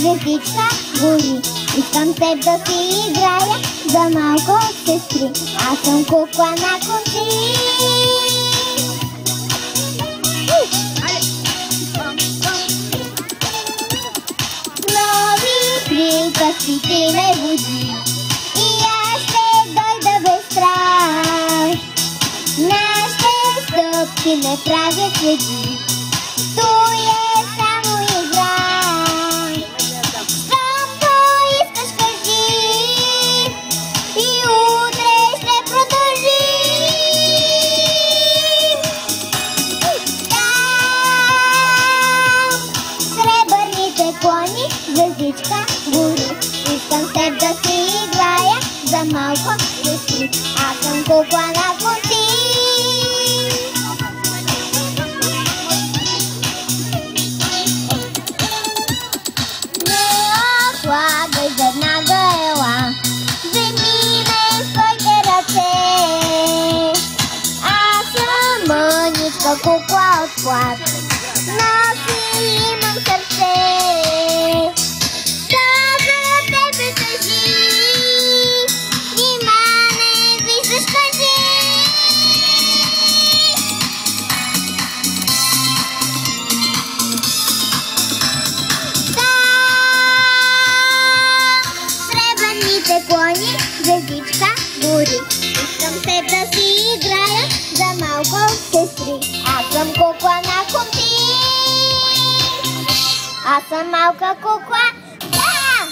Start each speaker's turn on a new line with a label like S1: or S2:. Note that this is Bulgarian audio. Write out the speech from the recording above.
S1: звездичка гори. Искам теб да си играя за малко сестри. Аз съм кукла на конци. Нови приказки ти ме буди и аз ще дойда без страх. Нашите стъпки не правят следи. Той е само игра. Щото искаш кажи и утре ще продължи. Там сребърните клони, звездичка гори. Искам теб да си играя за малко сестри. Аз съм кукла на конци. Слагай веднага ела, вземи ме в своите ръце. Аз съм мъничка кукла от плат, но си имам сърце. Да за тебе тъжи, нима не виждаш кажи. Клони, звездичка гори. Искам теб да си играя за малко сестри. Аз съм кукла на конци. Аз съм малка кукла. Да!